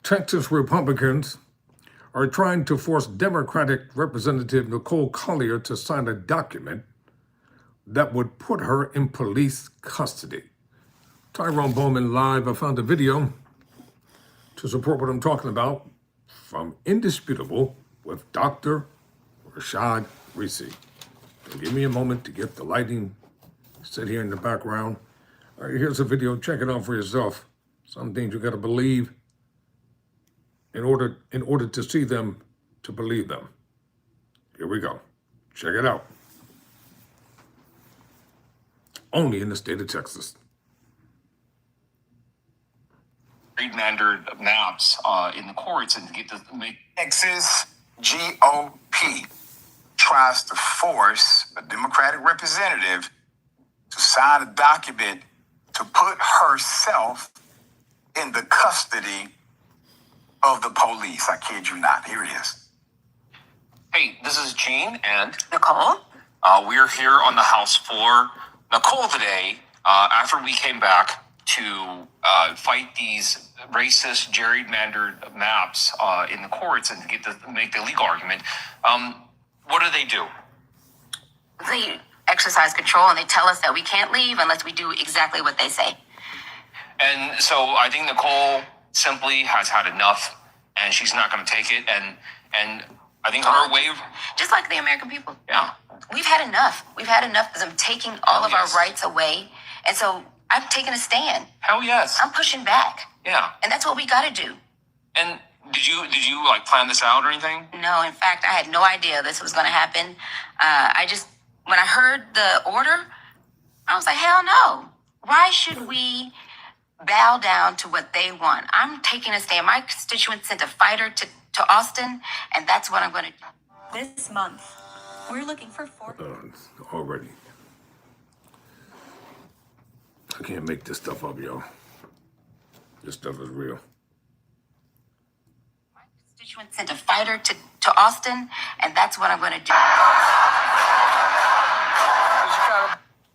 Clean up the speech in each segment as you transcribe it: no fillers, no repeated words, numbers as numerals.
Texas Republicans are trying to force Democratic Representative Nicole Collier to sign a document that would put her in police custody. Tyrone Bowman live. I found a video to support what I'm talking about from Indisputable with Dr. Rashad, Richey. Give me a moment to get the lighting set here in the background. All right, here's a video. Check it out for yourself. Some things you got to believe in order to see them, to believe them. Here we go. Check it out. Only in the state of Texas. Gerrymandered maps in the courts and get to make Texas GOP tries to force a Democratic representative to sign a document to put herself in the custody of the police. I kid you not. Here it is. Hey, this is Gene and Nicole? We're here on the House floor. Nicole today, after we came back to fight these racist gerrymandered maps in the courts and get to make the legal argument, what do? They exercise control and they tell us that we can't leave unless we do exactly what they say. And so I think Nicole simply has had enough and she's not going to take it. And I think her way of... Just like the American people. Yeah. We've had enough. We've had enough because I'm taking all of our rights away. And so I've taken a stand. Hell yes. I'm pushing back. Yeah. And that's what we got to do. And did you like plan this out or anything? No, in fact, I had no idea this was going to happen. When I heard the order, I was like, hell no. Why should we bow down to what they want? I'm taking a stand. My constituents sent a fighter to Austin, and that's what I'm going to do. This month, we're looking for Already. I can't make this stuff up, y'all. This stuff is real. My constituents sent a fighter to Austin, and that's what I'm going to do.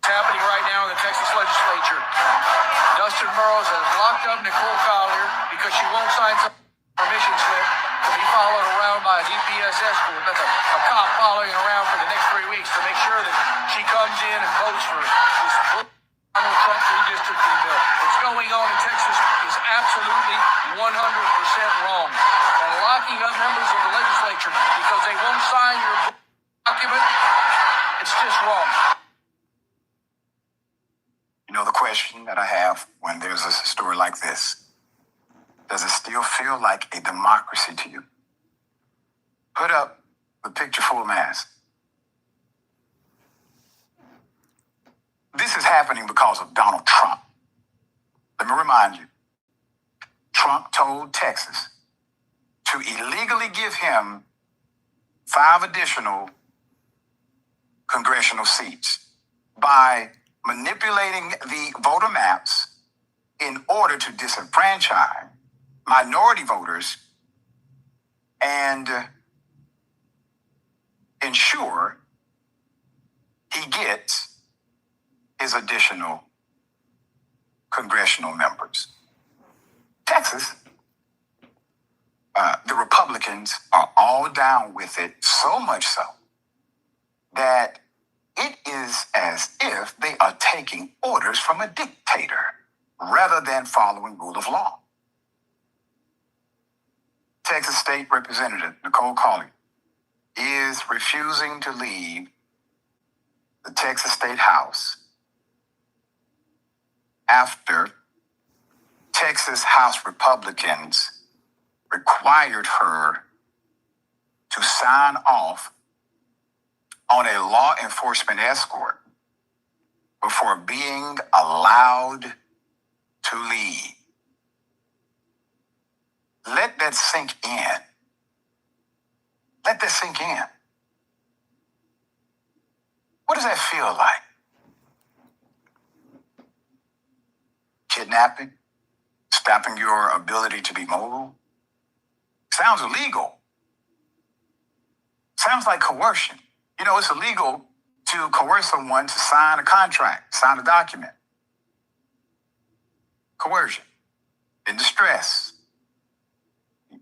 Happening right now in the Texas legislature. Dustin Burrows has locked up Nicole Collier because she won't sign some permission slip to be followed around by a DPS escort. That's a cop following around for the next 3 weeks to make sure that she comes in and votes for this Donald Trump redistricting bill. What's going on in Texas is absolutely 100% wrong. And locking up members of the legislature because they won't sign your document, it's just wrong. You know the question that I have when there's a story like this? Does it still feel like a democracy to you? Put up the picture full mask. This is happening because of Donald Trump. Let me remind you, Trump told Texas to illegally give him 5 additional congressional seats by manipulating the voter maps in order to disenfranchise minority voters and ensure he gets his additional congressional members. Texas, the Republicans are all down with it, so much so that it is as if they are taking orders from a dictator rather than following rule of law. Texas State Representative Nicole Collier is refusing to leave the Texas State House after Texas House Republicans required her to sign off on a law enforcement escort before being allowed to leave. Let that sink in. Let that sink in. What does that feel like? Kidnapping? Stopping your ability to be mobile? Sounds illegal. Sounds like coercion. You know, it's illegal to coerce someone to sign a contract, sign a document. Coercion. In distress.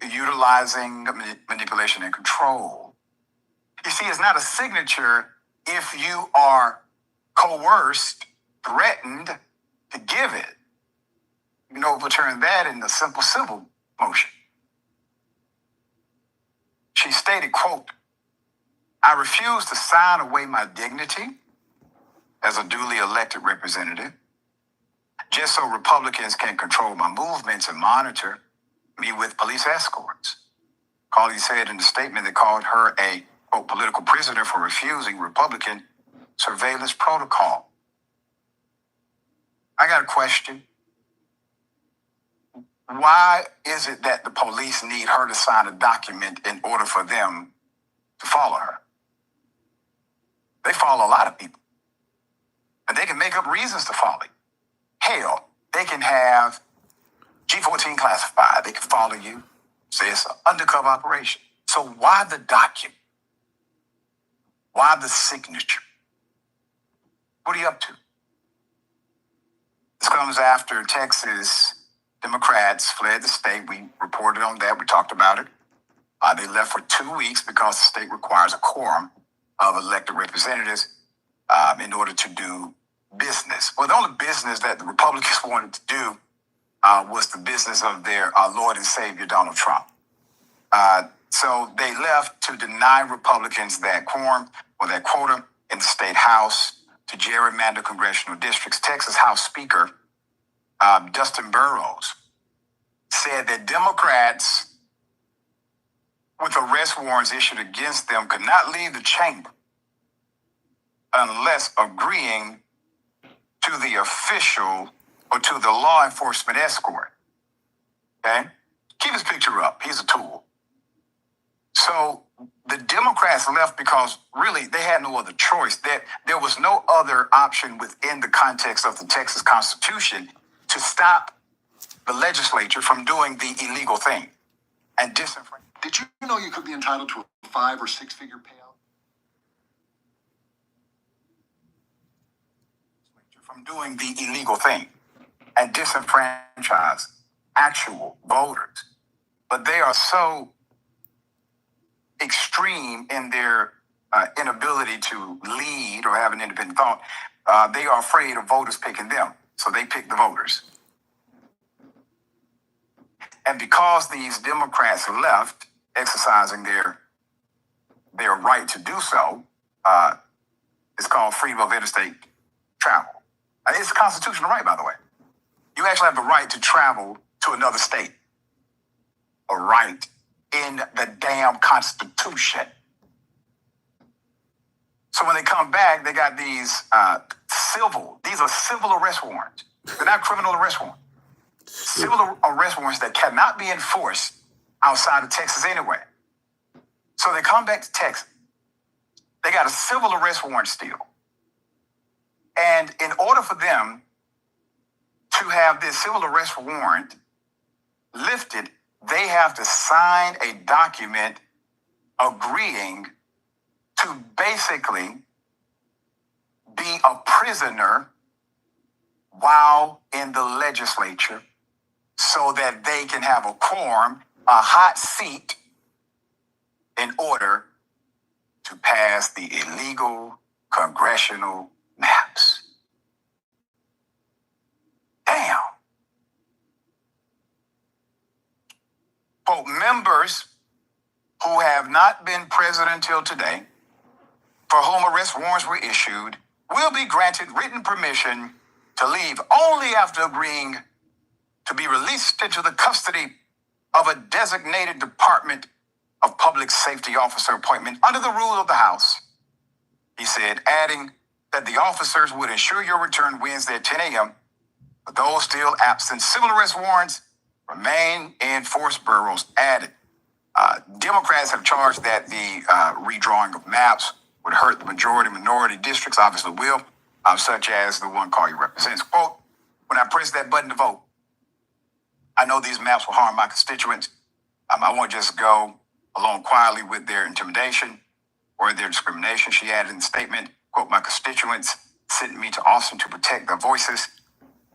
utilizing manipulation and control. You see, it's not a signature if you are coerced, threatened to give it. You can overturn that in the simple civil motion. She stated, quote, "I refuse to sign away my dignity as a duly elected representative, just so Republicans can control my movements and monitor me with police escorts." Carly said in the statement they called her a, quote, "political prisoner for refusing Republican surveillance protocol." I got a question. Why is it that the police need her to sign a document in order for them to follow her? They follow a lot of people. And they can make up reasons to follow you. Hell, they can have G14 classified. They can follow you. Say it's an undercover operation. So why the document? Why the signature? What are you up to? This comes after Texas Democrats fled the state. We reported on that. We talked about it. They left for 2 weeks because the state requires a quorum of elected representatives in order to do business. Well, the only business that the Republicans wanted to do was the business of their Lord and Savior, Donald Trump. So they left to deny Republicans that quorum or that quota in the state House to gerrymander congressional districts. Texas House Speaker Dustin Burrows said that Democrats with arrest warrants issued against them could not leave the chamber unless agreeing to the official or to the law enforcement escort. Okay? Keep his picture up. He's a tool. So the Democrats left because really they had no other choice. There was no other option within the context of the Texas Constitution to stop the legislature from doing the illegal thing and disenfranchise. Did you know you could be entitled to a 5 or 6 figure payout? From doing the illegal thing and disenfranchise actual voters. But they are so extreme in their inability to lead or have an independent thought. They are afraid of voters picking them. So they pick the voters. And because these Democrats left exercising their right to do so, it's called freedom of interstate travel. It's a constitutional right, by the way. You actually have the right to travel to another state. A right in the damn Constitution. So when they come back, they got these these are civil arrest warrants. They're not criminal arrest warrants. Civil arrest warrants that cannot be enforced outside of Texas anyway. So they come back to Texas. They got a civil arrest warrant still. And in order for them to have this civil arrest warrant lifted, they have to sign a document agreeing to basically be a prisoner while in the legislature so that they can have a quorum, a hot seat, in order to pass the illegal congressional maps. Damn. Quote, members who have not been present until today, for whom arrest warrants were issued, will be granted written permission to leave only after agreeing to be released into the custody of a designated Department of Public Safety officer appointment under the rule of the House. He said, adding that the officers would ensure your return Wednesday at 10 a.m. For those still absent, civil arrest warrants remain in force, Burrows added. Democrats have charged that the redrawing of maps would hurt the minority districts, obviously will, such as the one Collier represents. Quote, when I press that button to vote, I know these maps will harm my constituents. I won't just go along quietly with their intimidation or their discrimination, she added in the statement. Quote, my constituents sent me to Austin to protect their voices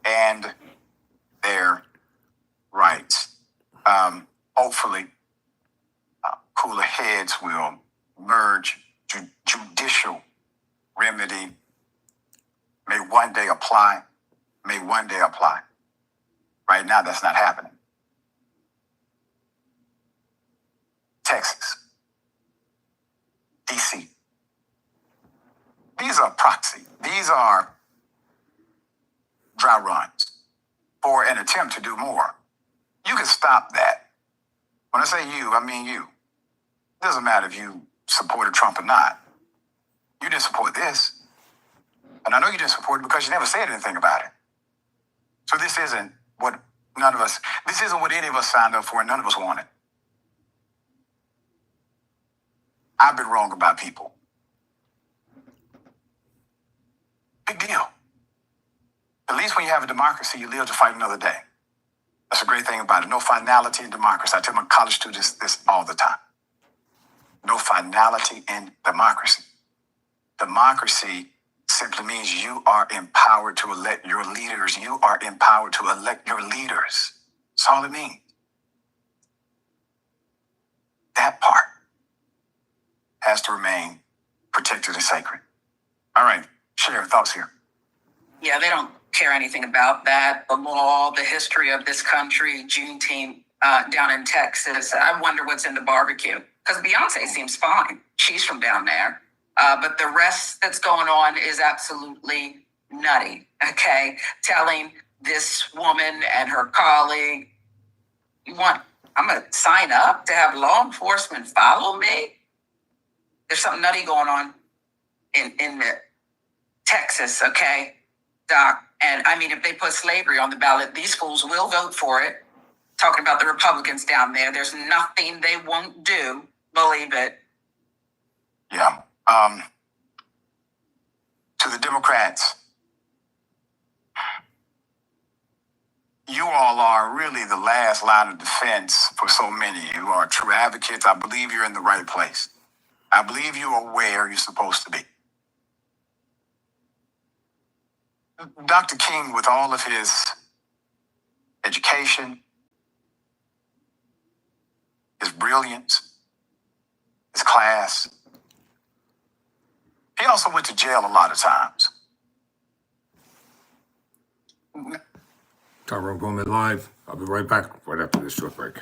and their rights. hopefully, cooler heads will merge. Judicial remedy may one day apply. May one day apply. Right now, that's not happening. Texas, DC. These are proxy. These are dry runs for an attempt to do more. You can stop that. When I say you, I mean you. It doesn't matter if you supported Trump or not. You didn't support this. And I know you didn't support it because you never said anything about it. So this isn't what this isn't what any of us signed up for and none of us wanted. I've been wrong about people. Big deal. At least when you have a democracy, you live to fight another day. That's a great thing about it. No finality in democracy. I tell my college students this all the time. No finality in democracy. Democracy simply means you are empowered to elect your leaders. You are empowered to elect your leaders. That's all it means. That part has to remain protected and sacred. All right, share your thoughts here. Yeah, they don't care anything about that. The law, the history of this country, Juneteenth down in Texas. I wonder what's in the barbecue. Because Beyonce seems fine. She's from down there. But the rest that's going on is absolutely nutty, okay? Telling this woman and her colleague, I'm going to sign up to have law enforcement follow me? There's something nutty going on in the Texas, okay, Doc? And I mean, if they put slavery on the ballot, these fools will vote for it. Talking about the Republicans down there, there's nothing they won't do. Believe it. Yeah. To the Democrats, you all are really the last line of defense for so many. You are true advocates. I believe you're in the right place. I believe you are where you're supposed to be. Dr. King, with all of his education, his brilliance, his class, he also went to jail a lot of times. Tyrone Bowman live. I'll be right back right after this short break.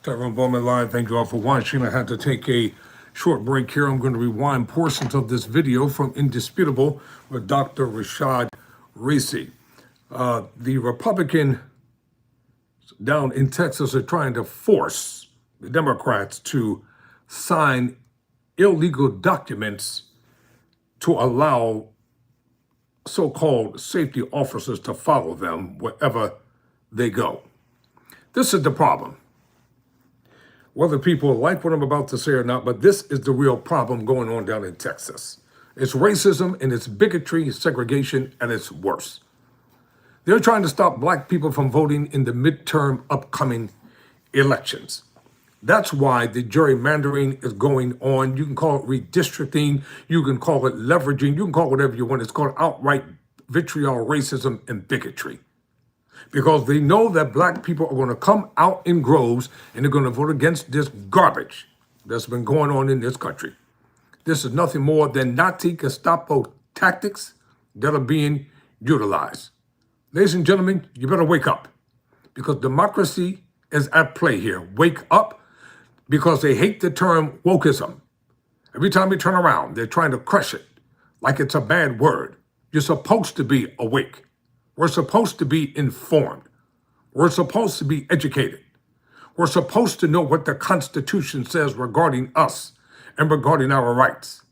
Tyrone Bowman live. Thank you all for watching. I had to take a short break here. I'm going to rewind portions of this video from Indisputable with Dr. Rashad Richey. The Republicans down in Texas are trying to force the Democrats to sign illegal documents to allow so-called safety officers to follow them wherever they go. This is the problem. Whether people like what I'm about to say or not, but this is the real problem going on down in Texas. It's racism and it's bigotry, segregation at its worst. They're trying to stop black people from voting in the midterm upcoming elections. That's why the gerrymandering is going on. You can call it redistricting, you can call it leveraging, you can call it whatever you want. It's called outright vitriol, racism, and bigotry. Because they know that black people are going to come out in groves and they're going to vote against this garbage that's been going on in this country. This is nothing more than Nazi Gestapo tactics that are being utilized. Ladies and gentlemen, you better wake up because democracy is at play here. Wake up because they hate the term wokeism. Every time we turn around, they're trying to crush it like it's a bad word. You're supposed to be awake. We're supposed to be informed. We're supposed to be educated. We're supposed to know what the Constitution says regarding us and regarding our rights.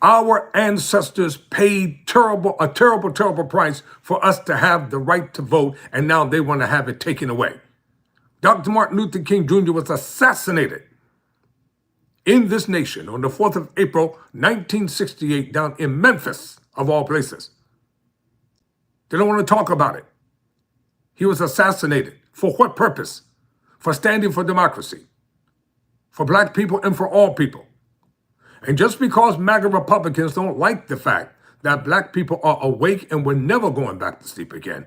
Our ancestors paid a terrible price for us to have the right to vote, and now they want to have it taken away. Dr. Martin Luther King Jr. was assassinated in this nation on the 4th of April, 1968, down in Memphis, of all places. They don't want to talk about it. He was assassinated. For what purpose? For standing for democracy, for black people and for all people. And just because MAGA Republicans don't like the fact that black people are awake and we're never going back to sleep again,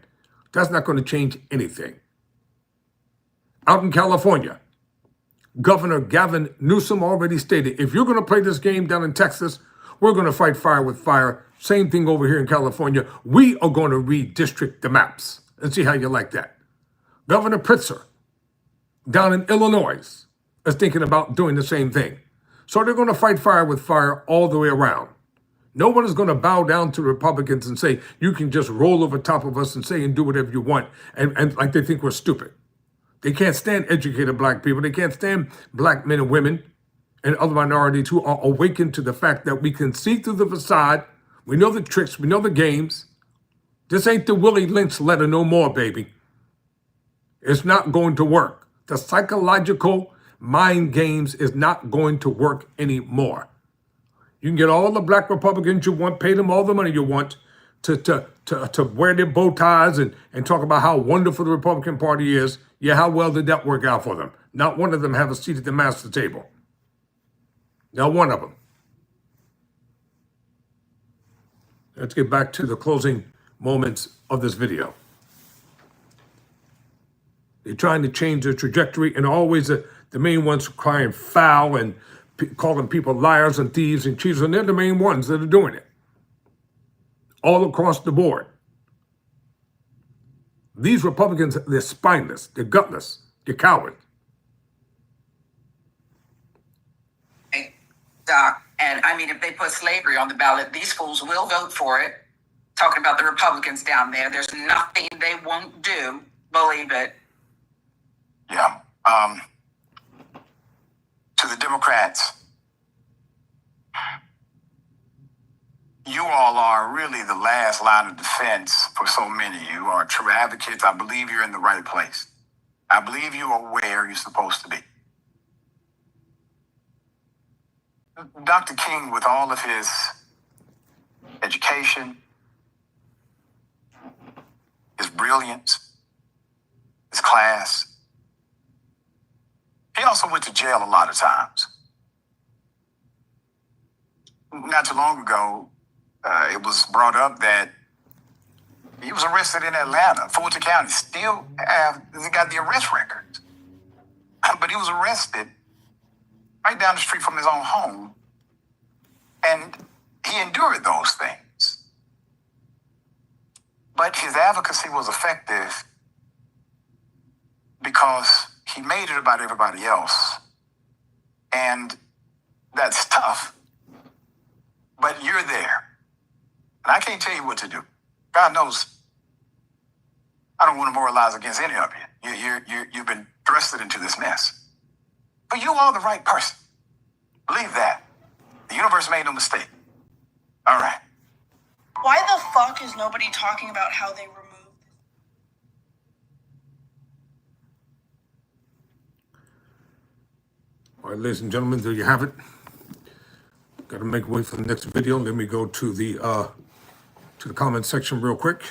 that's not going to change anything. Out in California, Governor Gavin Newsom already stated, if you're going to play this game down in Texas, we're going to fight fire with fire. Same thing over here in California. We are going to redistrict the maps. Let's see how you like that. Governor Pritzker down in Illinois is thinking about doing the same thing. So they're going to fight fire with fire all the way around. No one is going to bow down to Republicans and say, you can just roll over top of us and say and do whatever you want. And like they think we're stupid. They can't stand educated black people. They can't stand black men and women and other minorities who are awakened to the fact that we can see through the facade. We know the tricks. We know the games. This ain't the Willie Lynch letter no more, baby. It's not going to work. The psychological mind games is not going to work anymore. You can get all the black Republicans you want, pay them all the money you want to wear their bow ties and talk about how wonderful the Republican Party is. Yeah, how well did that work out for them? Not one of them have a seat at the master table. Not one of them. Let's get back to the closing moments of this video. They're trying to change their trajectory, and always the main ones crying foul and calling people liars and thieves and cheaters, and they're the main ones that are doing it. All across the board. These Republicans, they're spineless, they're gutless, they're cowards. Doc, and I mean, if they put slavery on the ballot, these fools will vote for it. Talking about the Republicans down there, there's nothing they won't do. Believe it. Yeah. To the Democrats, you all are really the last line of defense for so many. You are true advocates. I believe you're in the right place. I believe you are where you're supposed to be. Dr. King, with all of his education, his brilliance, his class, he also went to jail a lot of times. Not too long ago, it was brought up that he was arrested in Atlanta. Fulton County still got the arrest records. But he was arrested right down the street from his own home. And he endured those things. But his advocacy was effective because he made it about everybody else. And that's tough, but you're there. And I can't tell you what to do. God knows I don't want to moralize against any of you. You've been thrust into this mess. But you are the right person. Believe that. The universe made no mistake. All right. Why the fuck is nobody talking about how they removed? All right, ladies and gentlemen, there you have it. Got to make way for the next video. Let me go to the comment section real quick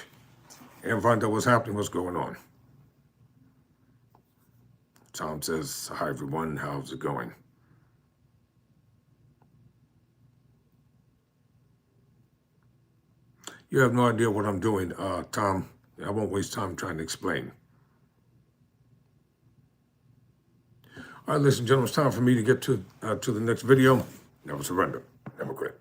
and find out what's happening, what's going on. Tom says, hi everyone, how's it going? You have no idea what I'm doing, Tom. I won't waste time trying to explain. All right, ladies and gentlemen, it's time for me to get to the next video. Never surrender, never quit.